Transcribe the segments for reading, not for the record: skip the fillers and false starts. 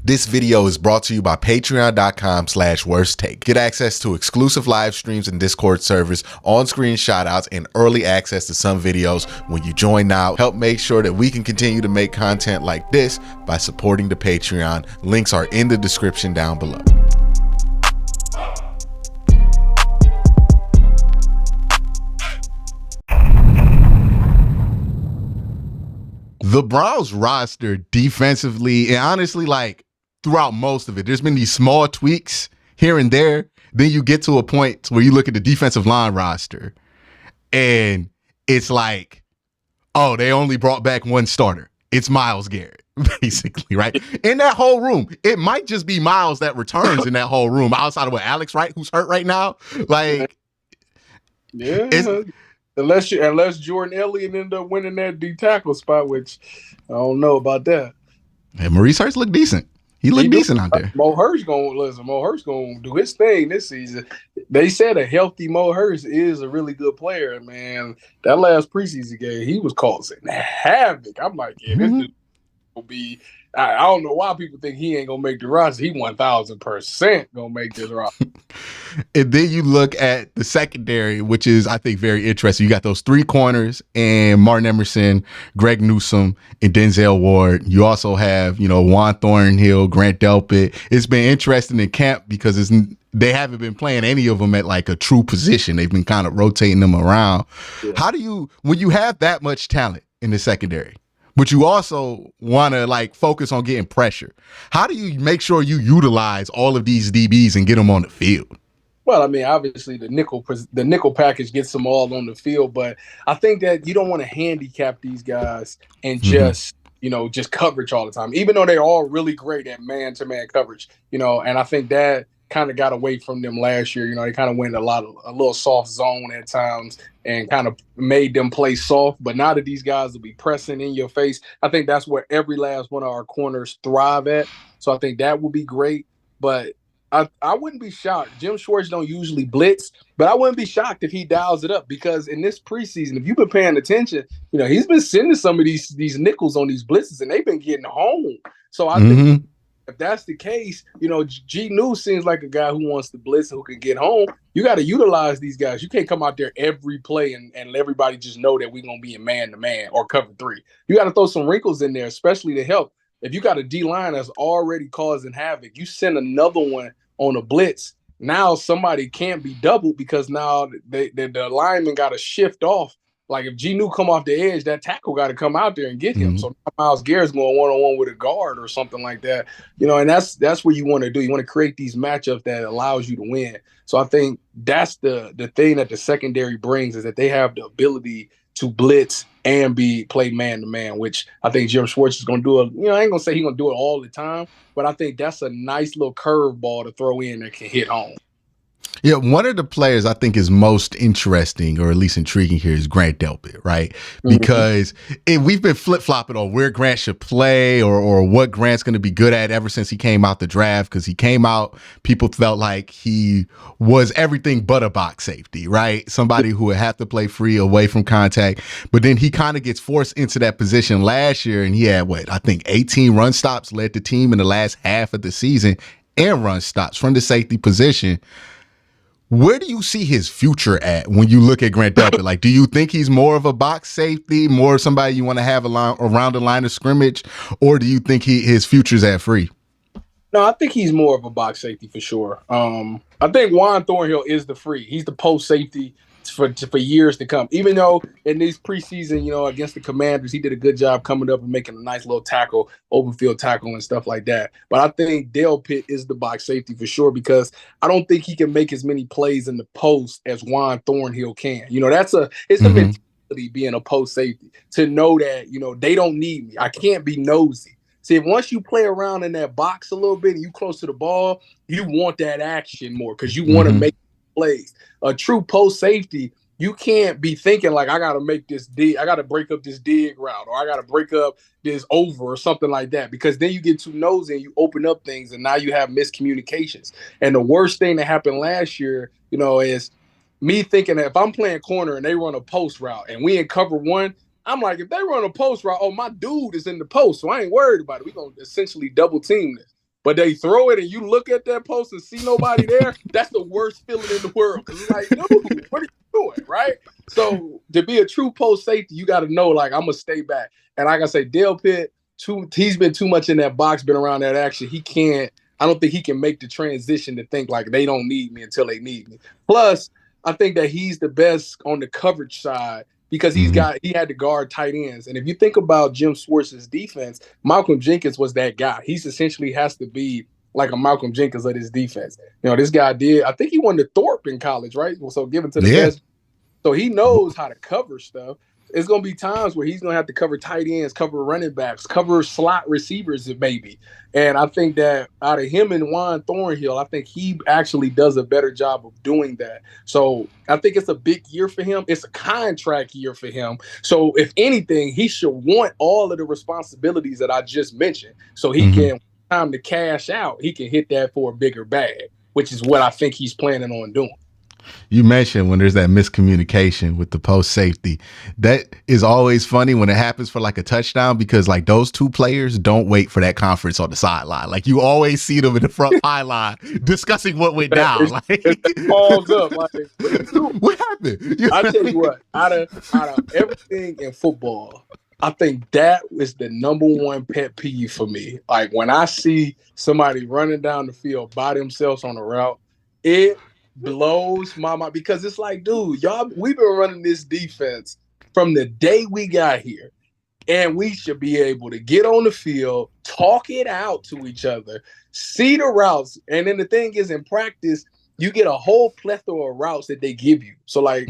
This video is brought to you by patreon.com/worsttake. Get access to exclusive live streams and Discord servers, on-screen shoutouts, and early access to some videos when you join now. Help make sure that we can continue to make content like this by supporting the Patreon. Links are in the description down below. The Browns roster defensively, and honestly, like throughout most of it, there's been these small tweaks here and there. Then you get to a point where you look at the defensive line roster and it's like, oh, they only brought back one starter. It's Myles Garrett, basically, right? In that whole room, it might just be Myles that returns in that whole room outside of what Alex, right? Who's hurt right now. Like, yeah. Unless Jordan Elliott ended up winning that D tackle spot, which I don't know about that. And Maurice Hurst looked decent. He looked decent out there. Mo Hurst gonna do his thing this season. They said a healthy Mo Hurst is a really good player, man. That last preseason game, he was causing havoc. I'm like, yeah, this dude will be. I don't know why people think he ain't gonna make the roster. He 1000% gonna make this roster. And then you look at the secondary, which is, I think, very interesting. You got those three corners and Martin Emerson, Greg Newsome, and Denzel Ward. You also have, Juan Thornhill, Grant Delpit. It's been interesting in camp because they haven't been playing any of them at like a true position. They've been kind of rotating them around. Yeah. How do you, when you have that much talent in the secondary, but you also want to like focus on getting pressure, how do you make sure you utilize all of these DBs and get them on the field? Well, I mean, obviously the nickel package gets them all on the field, but I think that you don't want to handicap these guys and just coverage all the time, even though they're all really great at man-to-man coverage, and I think that kind of got away from them last year. They kind of went a little soft zone at times and kind of made them play soft. But now that these guys will be pressing in your face, I think that's where every last one of our corners thrive at. So I think that will be great. But I wouldn't be shocked. Jim Schwartz don't usually blitz, but I wouldn't be shocked if he dials it up, because in this preseason, if you've been paying attention, he's been sending some of these nickels on these blitzes and they've been getting home. So I think if that's the case, G News seems like a guy who wants to blitz and who can get home. You got to utilize these guys. You can't come out there every play and let everybody just know that we're going to be in man-to-man or cover three. You got to throw some wrinkles in there, especially to help. If you got a D-line that's already causing havoc, you send another one on a blitz, now somebody can't be doubled because now the lineman got to shift off. Like if G-Nu come off the edge, that tackle got to come out there and get him. So Myles Garrett's going one-on-one with a guard or something like that. And that's what you want to do. You want to create these matchups that allows you to win. So I think that's the thing that the secondary brings, is that they have the ability to blitz and play man-to-man, which I think Jim Schwartz is going to do. I ain't going to say he's going to do it all the time, but I think that's a nice little curveball to throw in that can hit home. Yeah, one of the players I think is most interesting, or at least intriguing here, is Grant Delpit, right? Because we've been flip-flopping on where Grant should play or what Grant's going to be good at ever since he came out the draft, because he came out, people felt like he was everything but a box safety, right? Somebody who would have to play free away from contact. But then he kind of gets forced into that position last year, and he had, 18 run stops, led the team in the last half of the season, and run stops from the safety position. Where do you see his future at when you look at Grant Delpit? Like, do you think he's more of a box safety, more somebody you want to have around the line of scrimmage, or do you think his future's at free? No, I think he's more of a box safety for sure. I think Juan Thornhill is the free. He's the post safety for years to come. Even though in these preseason, against the Commanders, he did a good job coming up and making a nice little tackle, open field tackle and stuff like that. But I think Delpit is the box safety for sure, because I don't think he can make as many plays in the post as Juan Thornhill can. It's a mentality being a post safety, to know that, they don't need me. I can't be nosy. See, once you play around in that box a little bit and you close to the ball, you want that action more because you want to make plays. A true post safety, you can't be thinking like, I got to make this dig, I got to break up this dig route, or I got to break up this over or something like that, because then you get too nosy and you open up things and now you have miscommunications. And the worst thing that happened last year, is me thinking that if I'm playing corner and they run a post route and we in cover one, I'm like, if they run a post route, my dude is in the post, so I ain't worried about it. We're going to essentially double team this. but they throw it and you look at that post and see nobody there, that's the worst feeling in the world. Because it's like, dude, what are you doing, right? So to be a true post safety, you got to know, like, I'm going to stay back. And like I say, Dale Pitt, he's been too much in that box, been around that action. I don't think he can make the transition to think like they don't need me until they need me. Plus, I think that he's the best on the coverage side because he had to guard tight ends. And if you think about Jim Schwartz's defense, Malcolm Jenkins was that guy. He's essentially has to be like a Malcolm Jenkins of his defense. This guy I think he won the Thorpe in college, right? So given to the best. So he knows how to cover stuff. It's going to be times where he's going to have to cover tight ends, cover running backs, cover slot receivers, maybe. And I think that out of him and Juan Thornhill, I think he actually does a better job of doing that. So I think it's a big year for him. It's a contract year for him. So if anything, he should want all of the responsibilities that I just mentioned. So he can, time to cash out, he can hit that for a bigger bag, which is what I think he's planning on doing. You mentioned when there's that miscommunication with the post safety. That is always funny when it happens for like a touchdown because like those two players don't wait for that conference on the sideline. Like you always see them in the front pylon discussing what went down. It falls up. Like, what happened? I tell you what, out of everything in football, I think that is the number one pet peeve for me. Like when I see somebody running down the field by themselves on a route, it blows my mind because it's like, dude, we've been running this defense from the day we got here, and we should be able to get on the field, talk it out to each other, see the routes, and then the thing is, in practice, you get a whole plethora of routes that they give you. So like,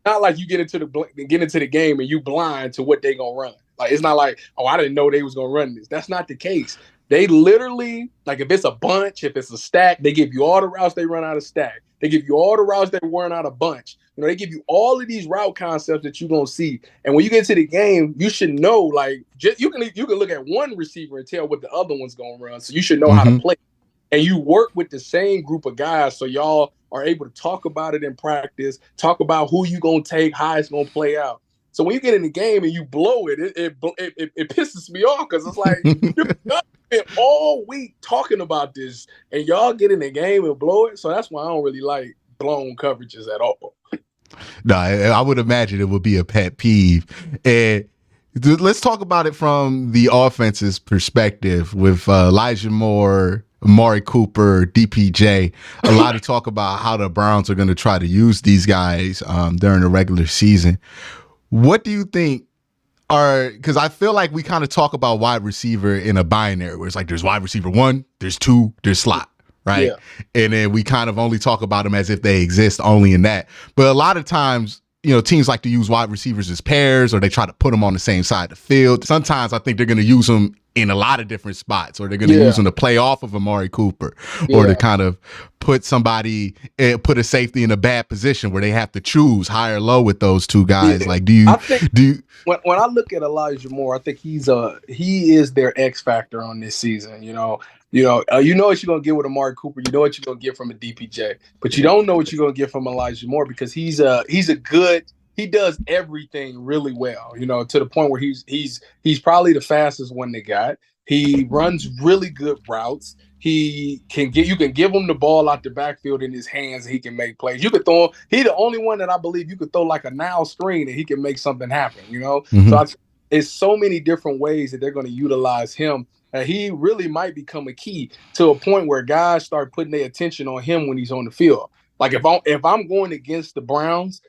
not like you get into the game and you blind to what they gonna run. Like it's not like, oh, I didn't know they was gonna run this. That's not the case. They literally, like if it's a bunch, if it's a stack, they give you all the routes they run out of stack. They give you all the routes they run out of bunch. They give you all of these route concepts that you're going to see. And when you get to the game, you should know, like, you can look at one receiver and tell what the other one's going to run. So you should know how to play. And you work with the same group of guys so y'all are able to talk about it in practice, talk about who you going to take, how it's going to play out. So when you get in the game and you blow it, it pisses me off because it's like, you've been all week talking about this and y'all get in the game and blow it. So that's why I don't really like blown coverages at all. No, I would imagine it would be a pet peeve. And let's talk about it from the offense's perspective with Elijah Moore, Amari Cooper, DPJ. A lot of talk about how the Browns are going to try to use these guys during the regular season. What do you think because I feel like we kind of talk about wide receiver in a binary where it's like there's wide receiver 1, there's 2, there's slot, right? Yeah. And then we kind of only talk about them as if they exist only in that. But a lot of times, teams like to use wide receivers as pairs or they try to put them on the same side of the field. Sometimes I think they're going to use them in a lot of different spots, or they're going to use them to play off of Amari Cooper or to kind of put a safety in a bad position where they have to choose high or low with those two guys. Yeah. Like, when I look at Elijah Moore, I think he is their X factor on this season. You know what you're gonna get with Amari Cooper. You know what you're gonna get from a DPJ, but you don't know what you're gonna get from Elijah Moore because he does everything really well. To the point where he's probably the fastest one they got. He runs really good routes. You can give him the ball out the backfield in his hands and he can make plays. You could throw him. He's the only one that I believe you could throw like a now screen and he can make something happen. So it's so many different ways that they're going to utilize him. And he really might become a key to a point where guys start putting their attention on him when he's on the field. Like if I'm going against the Browns,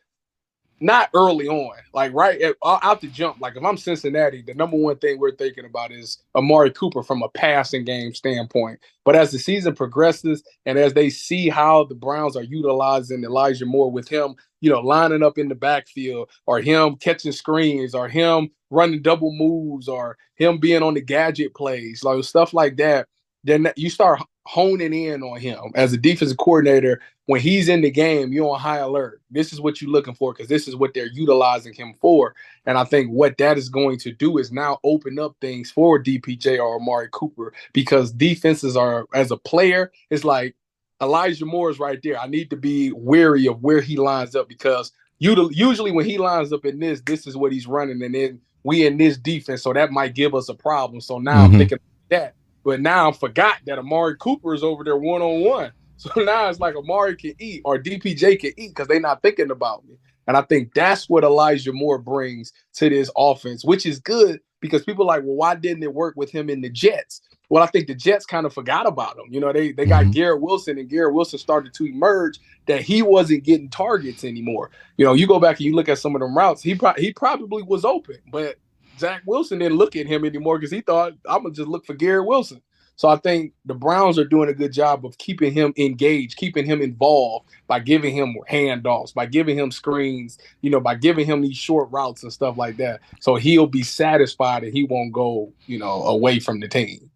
not early on, like right out the jump. Like if I'm Cincinnati, the number one thing we're thinking about is Amari Cooper from a passing game standpoint. But as the season progresses and as they see how the Browns are utilizing Elijah Moore with him, lining up in the backfield or him catching screens or him running double moves or him being on the gadget plays, like stuff like that, then you start honing in on him as a defensive coordinator. When he's in the game, you're on high alert. This is what you're looking for because this is what they're utilizing him for. And I think what that is going to do is now open up things for DPJ or Amari Cooper because defenses are, as a player, it's like Elijah Moore is right there. I need to be wary of where he lines up because usually when he lines up in this is what he's running. And then we in this defense, so that might give us a problem. So now I'm thinking that. But now I forgot that Amari Cooper is over there one-on-one. So now it's like Amari can eat or DPJ can eat because they're not thinking about me. And I think that's what Elijah Moore brings to this offense, which is good because people are like, well, why didn't it work with him in the Jets? Well, I think the Jets kind of forgot about him. You know, they got Garrett Wilson, and Garrett Wilson started to emerge that he wasn't getting targets anymore. You know, you go back and you look at some of them routes, he probably was open, but Zach Wilson didn't look at him anymore because he thought, I'm going to just look for Garrett Wilson. So I think the Browns are doing a good job of keeping him engaged, keeping him involved by giving him handoffs, by giving him screens, you know, by giving him these short routes and stuff like that. So he'll be satisfied and he won't go, you know, away from the team.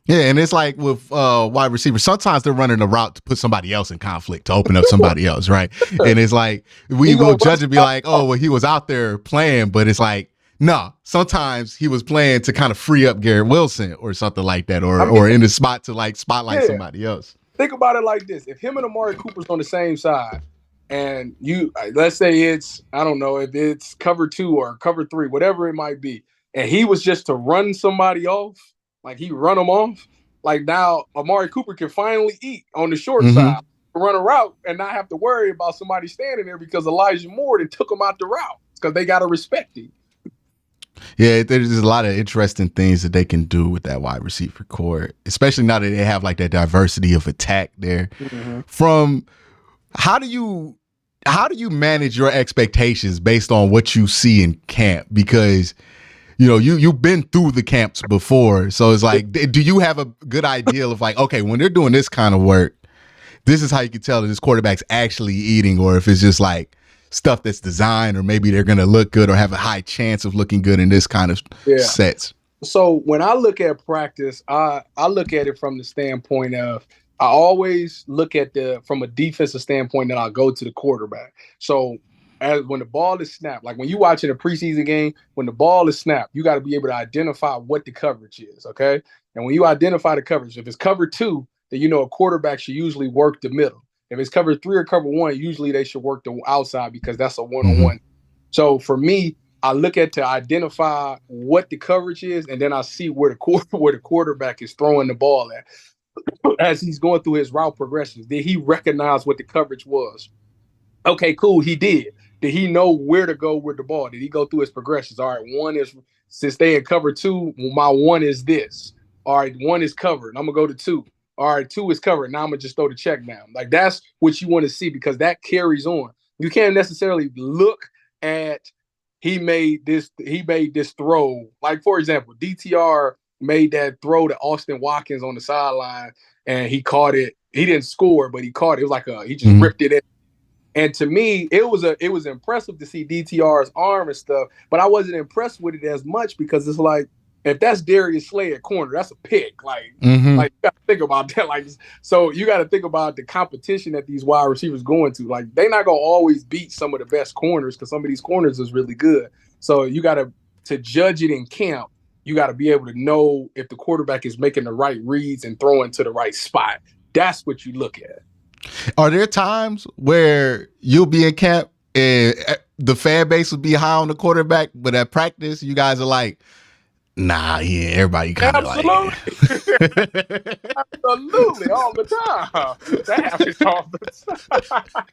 Yeah, and it's like with wide receivers, sometimes they're running a route to put somebody else in conflict, to open up somebody else, right? And it's like, we will judge and be like, oh, well, he was out there playing, but it's like, no, sometimes he was playing to kind of free up Garrett Wilson or something like that, or in the spot to like spotlight somebody else. Think about it like this. If him and Amari Cooper's on the same side, and let's say it's, I don't know, if it's cover 2 or cover 3, whatever it might be, and he was just to run somebody off, like he run them off, like now Amari Cooper can finally eat on the short side, run a route, and not have to worry about somebody standing there because Elijah Moore took him out the route because they got to respect him. Yeah, there's a lot of interesting things that they can do with that wide receiver core, especially now that they have like that diversity of attack there. From how do you manage your expectations based on what you see in camp? Because you know, you've been through the camps before. So it's like, do you have a good idea of like, okay, when they're doing this kind of work, this is how you can tell that this quarterback's actually eating, or if it's just like stuff that's designed, or maybe they're going to look good or have a high chance of looking good in this kind of sets. So when I look at practice, I look at it from the standpoint of, I always look at from a defensive standpoint, that I'll go to the quarterback. So when the ball is snapped, like when you're watching a preseason game, when the ball is snapped, you got to be able to identify what the coverage is, okay? And when you identify the coverage, if it's cover 2, then you know a quarterback should usually work the middle. If it's cover 3 or cover 1, usually they should work the outside because that's a one-on-one. So for me, I look at to identify what the coverage is, and then I see where the quarterback is throwing the ball at as he's going through his route progressions. Did he recognize what the coverage was? Okay, cool. He did. Did he know where to go with the ball? Did he go through his progressions? All right, 1 is, since they in cover 2, my 1 is this. All right, 1 is covered. I'm going to go to 2. All right, 2 is covered. Now I'm going to just throw the check down. Like, that's what you want to see because that carries on. You can't necessarily look at he made this throw. Like, for example, DTR made that throw to Austin Watkins on the sideline, and he caught it. He didn't score, but he caught it. It was like he just ripped it in. And to me, it was impressive to see DTR's arm and stuff, but I wasn't impressed with it as much because it's like, if that's Darius Slay at corner, that's a pick. Like, like you got to think about that. Like, so you got to think about the competition that these wide receivers going to. Like, they're not gonna always beat some of the best corners because some of these corners is really good. So you got to judge it in camp. You got to be able to know if the quarterback is making the right reads and throwing to the right spot. That's what you look at. Are there times where you'll be in camp and the fan base will be high on the quarterback, but at practice you guys are like, nah, yeah, everybody kind of like it. Absolutely, all the time. That happens all the time.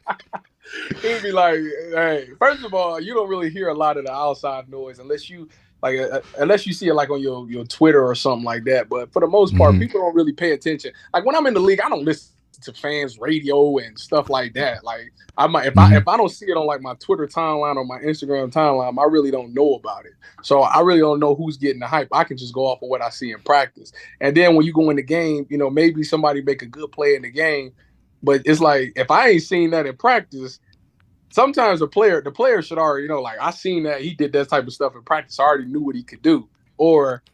It'd be like, hey, first of all, you don't really hear a lot of the outside noise unless you see it like on your Twitter or something like that. But for the most part, people don't really pay attention. Like when I'm in the league, I don't listen to fans radio and stuff like that. Like I might, if I don't see it on like my Twitter timeline or my Instagram timeline, I really don't know about it. So I really don't know who's getting the hype. I can just go off of what I see in practice. And then when you go in the game, you know, maybe somebody make a good play in the game, but it's like if I ain't seen that in practice, sometimes the player should already know, like, I seen that he did that type of stuff in practice. I already knew what he could do. Or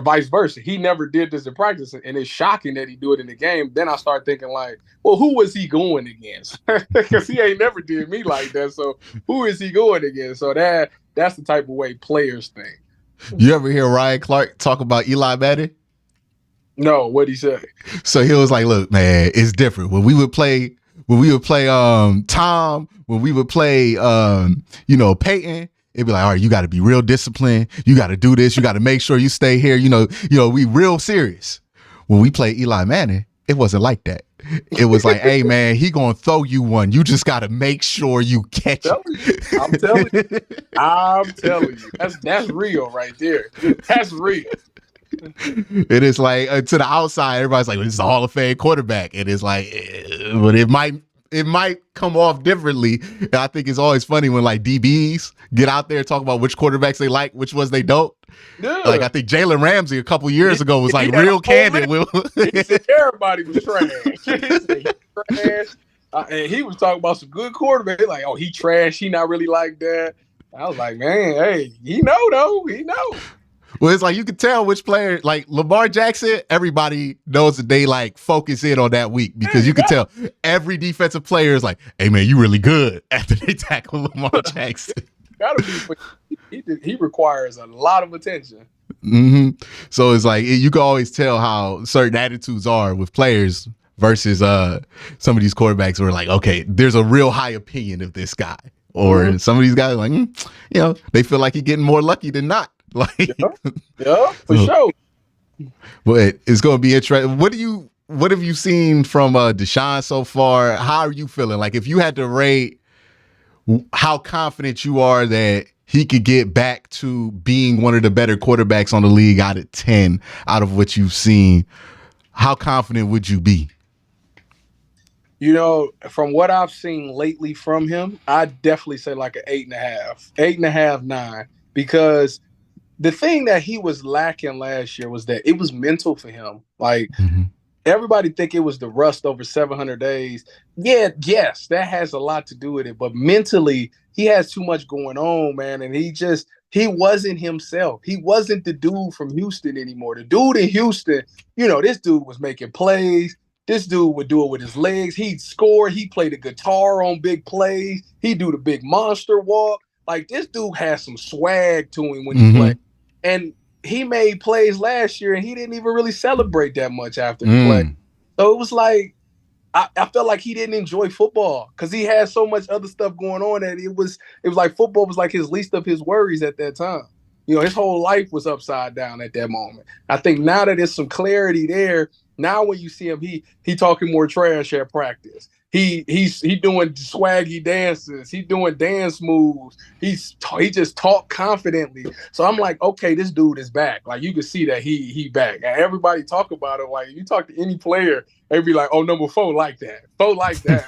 vice versa. He never did this in practice, and it's shocking that he do it in the game. Then I start thinking, like, well, who was he going against? Because he ain't never did me like that. So who is he going against? So that's the type of way players think. You ever hear Ryan Clark talk about Eli Manning? No, what'd he say? So he was like, look, man, it's different. When we would play Tom, when we would play Peyton, it'd be like, all right, you got to be real disciplined. You got to do this. You got to make sure you stay here. We real serious. When we played Eli Manning, it wasn't like that. It was like, hey man, he gonna throw you one. You just got to make sure you catch it. I'm telling you, that's real right there. That's real. It is like to the outside, everybody's like, well, this is a Hall of Fame quarterback. It is like, but it might come off differently. And I think it's always funny when like DBs get out there and talk about which quarterbacks they like, which ones they don't. Yeah. Like I think Jalen Ramsey a couple years ago was like real candid. He said everybody was trash. He said trash. And he was talking about some good quarterbacks. Like, oh, he trash. He not really like that. I was like, man, hey, he know though. He know. Well, it's like you can tell which player, like Lamar Jackson, everybody knows that they like focus in on that week because you can tell every defensive player is like, hey man, you really good after they tackle Lamar Jackson. Gotta be, he requires a lot of attention. Mm-hmm. So it's like you can always tell how certain attitudes are with players versus some of these quarterbacks who are like, okay, there's a real high opinion of this guy. Or some of these guys are like, they feel like he's getting more lucky than not. Like, yeah, for sure. But it's going to be interesting. What have you seen from Deshaun so far? How are you feeling? Like, if you had to rate how confident you are that he could get back to being one of the better quarterbacks on the league out of 10, out of what you've seen, how confident would you be? From what I've seen lately from him, I'd definitely say like an 8.5, 8.5, 9, because the thing that he was lacking last year was that it was mental for him. Like everybody think it was the rust over 700 days. Yeah, yes, that has a lot to do with it. But mentally, he has too much going on, man. And he wasn't himself. He wasn't the dude from Houston anymore. The dude in Houston, this dude was making plays. This dude would do it with his legs. He'd score. He played the guitar on big plays. He'd do the big monster walk. Like, this dude has some swag to him when he played. And he made plays last year, and he didn't even really celebrate that much after the play. So it was like, I felt like he didn't enjoy football because he had so much other stuff going on that it was like football was like his least of his worries at that time. His whole life was upside down at that moment. I think now that there's some clarity there, now when you see him, he talking more trash at practice. He doing swaggy dances. He doing dance moves. He just talk confidently. So I'm like, okay, this dude is back. Like, you can see that he back. And everybody talk about it. Like, you talk to any player, they be like, oh, number 4 like that. 4 like that.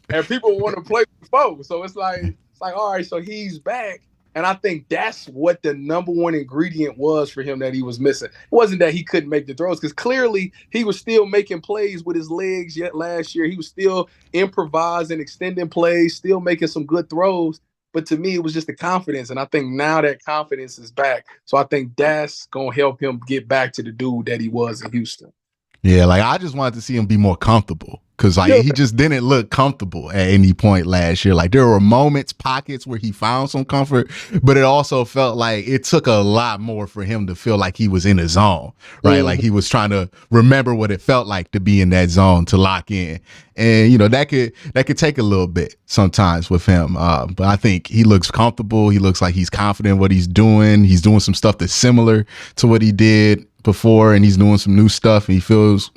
And people want to play with 4. So it's like, all right, so he's back. And I think that's what the number one ingredient was for him that he was missing. It wasn't that he couldn't make the throws, because clearly he was still making plays with his legs yet last year. He was still improvising, extending plays, still making some good throws. But to me, it was just the confidence. And I think now that confidence is back. So I think that's going to help him get back to the dude that he was in Houston. Yeah, like I just wanted to see him be more comfortable because he just didn't look comfortable at any point last year. Like there were pockets where he found some comfort, but it also felt like it took a lot more for him to feel like he was in a zone, right? Like he was trying to remember what it felt like to be in that zone, to lock in. And, that could take a little bit sometimes with him. But I think he looks comfortable. He looks like he's confident in what he's doing. He's doing some stuff that's similar to what he did before, and he's doing some new stuff, and he feels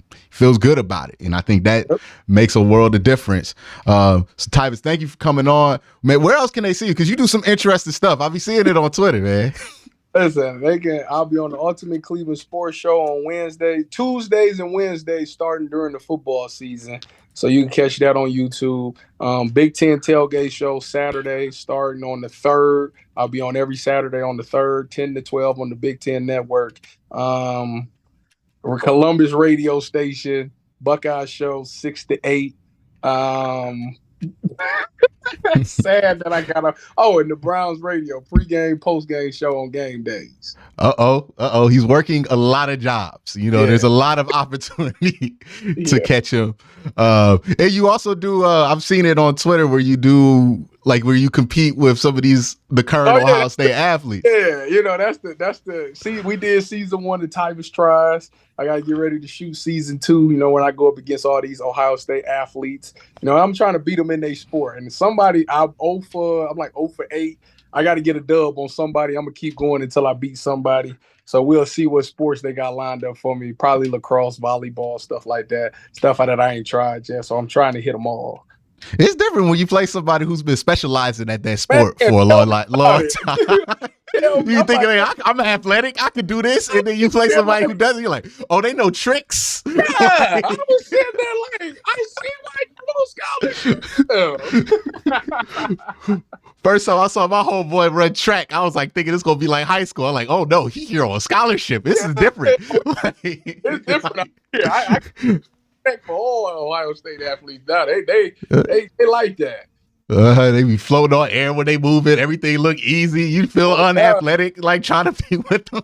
good about it. And I think that makes a world of difference. So Tyvis, thank you for coming on. Man, where else can they see you? Because you do some interesting stuff. I'll be seeing it on Twitter, man. Listen, I'll be on the Ultimate Cleveland Sports Show on Tuesdays and Wednesdays, starting during the football season. So you can catch that on YouTube. Big Ten Tailgate Show Saturday, starting on the 3rd. I'll be on every Saturday on the 3rd, 10 to 12 on the Big Ten Network. Columbus radio station, Buckeye Show 6 to 8. Sad that I got and the Browns radio pregame, postgame show on game days. He's working a lot of jobs. There's a lot of opportunity to catch him. And you also do, I've seen it on Twitter where you do where you compete with some of the current Ohio State athletes. Yeah, that's see, we did season 1 of Tyvis tries. I got to get ready to shoot season 2, when I go up against all these Ohio State athletes. I'm trying to beat them in their sport. And I'm like 0 for 8. I got to get a dub on somebody. I'm gonna keep going until I beat somebody. So we'll see what sports they got lined up for me. Probably lacrosse, volleyball, stuff like that. Stuff that I ain't tried yet. So I'm trying to hit them all. It's different when you play somebody who's been specializing at that Man, sport for a long it. time. You I'm think, like, I'm athletic, I could do this, and then you play somebody who doesn't, you're like, oh, they know tricks. yeah, I was sitting there like, I see why you scholarship. First time I saw my homeboy run track, I was like thinking it's gonna be like high school. I'm like, oh no, he here on a scholarship. This is different. It's different out here. I respect for all Ohio State athletes now. They like that. They be floating on air when they move it. Everything look easy. You feel unathletic, like trying to be with them.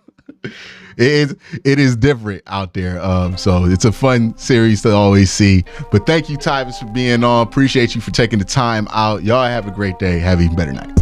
It is different out there. So it's a fun series to always see. But thank you, Tyvis, for being on. Appreciate you for taking the time out. Y'all have a great day. Have an even better night.